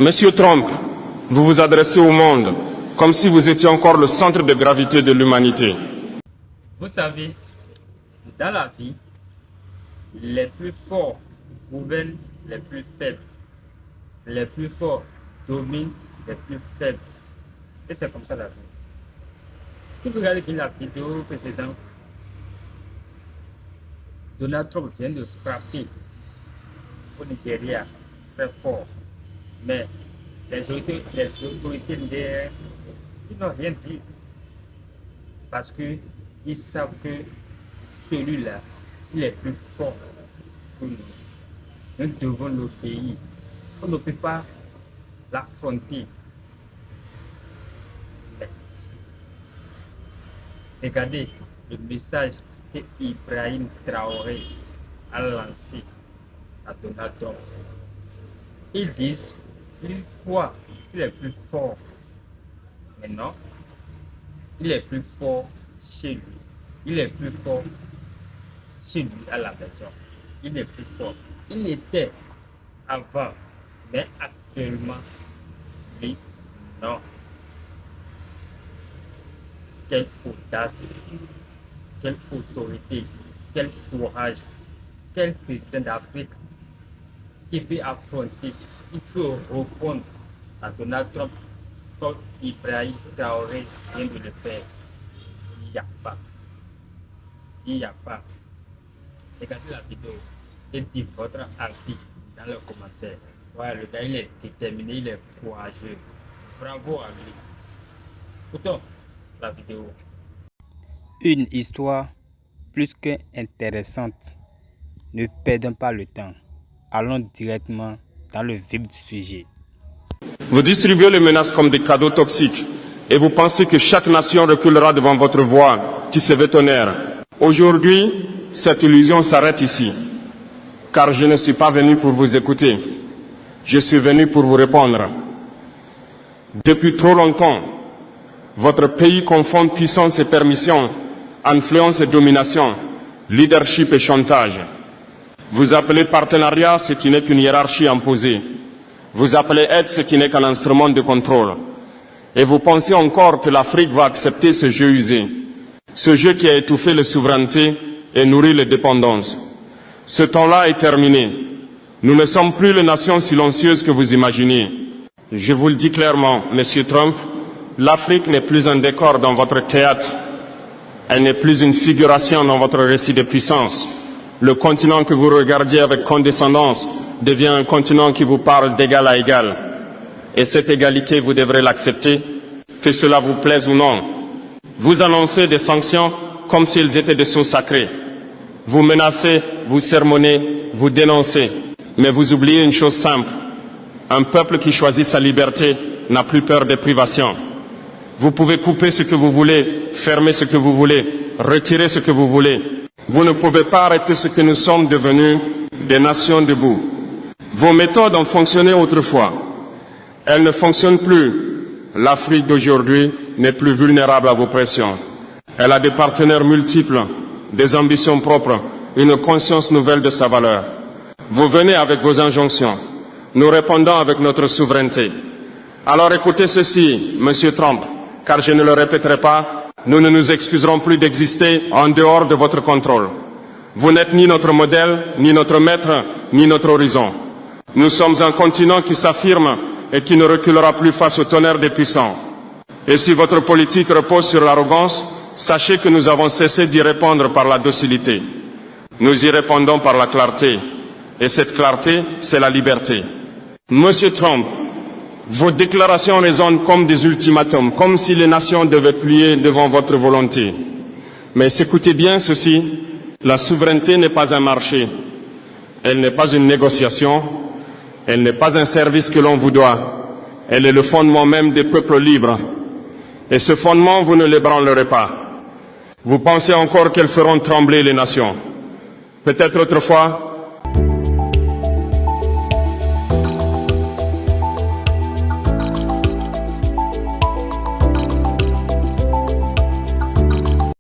Monsieur Trump, vous vous adressez au monde comme si vous étiez encore le centre de gravité de l'humanité. Vous savez, dans la vie, les plus forts gouvernent les plus faibles. Les plus forts dominent les plus faibles. Et c'est comme ça la vie. Si vous regardez bien la vidéo précédente, Donald Trump vient de frapper au Nigeria très fort. Mais les autorités derrière, ils n'ont rien dit. Parce qu'ils savent que celui-là, il est plus fort que nous. Nous devons l'obéir. On ne peut pas l'affronter. Regardez le message que Ibrahim Traoré a lancé à Donald Trump. Ils disent qu'il croit qu'il est plus fort. Mais non, il est plus fort chez lui. Il est plus fort chez lui à la maison. Il est plus fort. Il était avant, mais actuellement, lui, non. Quelle audace, quelle autorité, quel courage, quel président d'Afrique qui peut affronter, qui peut répondre à Donald Trump comme Ibrahim Traoré vient de le faire. Il n'y a pas. Il n'y a pas. Regardez la vidéo et dites votre avis dans les commentaires. Ouais, le gars, il est déterminé, il est courageux. Bravo à lui. Écoutons la vidéo. Une histoire plus qu'intéressante. Ne perdons pas le temps. Allons directement dans le vif du sujet. Vous distribuez les menaces comme des cadeaux toxiques et vous pensez que chaque nation reculera devant votre voix qui se veut tonnerre. Aujourd'hui, cette illusion s'arrête ici, car je ne suis pas venu pour vous écouter. Je suis venu pour vous répondre. Depuis trop longtemps, votre pays confond puissance et permission, influence et domination, leadership et chantage. Vous appelez partenariat ce qui n'est qu'une hiérarchie imposée. Vous appelez aide ce qui n'est qu'un instrument de contrôle. Et vous pensez encore que l'Afrique va accepter ce jeu usé, ce jeu qui a étouffé les souverainetés et nourri les dépendances. Ce temps-là est terminé. Nous ne sommes plus les nations silencieuses que vous imaginez. Je vous le dis clairement, Monsieur Trump, l'Afrique n'est plus un décor dans votre théâtre. Elle n'est plus une figuration dans votre récit de puissance. Le continent que vous regardiez avec condescendance devient un continent qui vous parle d'égal à égal. Et cette égalité, vous devrez l'accepter, que cela vous plaise ou non. Vous annoncez des sanctions comme s'ils étaient des sceaux sacrés. Vous menacez, vous sermonnez, vous dénoncez. Mais vous oubliez une chose simple. Un peuple qui choisit sa liberté n'a plus peur des privations. Vous pouvez couper ce que vous voulez, fermer ce que vous voulez, retirer ce que vous voulez. Vous ne pouvez pas arrêter ce que nous sommes devenus, des nations debout. Vos méthodes ont fonctionné autrefois. Elles ne fonctionnent plus. L'Afrique d'aujourd'hui n'est plus vulnérable à vos pressions. Elle a des partenaires multiples, des ambitions propres, une conscience nouvelle de sa valeur. Vous venez avec vos injonctions. Nous répondons avec notre souveraineté. Alors écoutez ceci, Monsieur Trump, car je ne le répéterai pas, nous ne nous excuserons plus d'exister en dehors de votre contrôle. Vous n'êtes ni notre modèle, ni notre maître, ni notre horizon. Nous sommes un continent qui s'affirme et qui ne reculera plus face au tonnerre des puissants. Et si votre politique repose sur l'arrogance, sachez que nous avons cessé d'y répondre par la docilité. Nous y répondons par la clarté. Et cette clarté, c'est la liberté. Monsieur Trump, vos déclarations résonnent comme des ultimatums, comme si les nations devaient plier devant votre volonté. Mais écoutez bien ceci, la souveraineté n'est pas un marché, elle n'est pas une négociation, elle n'est pas un service que l'on vous doit, elle est le fondement même des peuples libres. Et ce fondement, vous ne l'ébranlerez pas. Vous pensez encore qu'elles feront trembler les nations. Peut-être autrefois,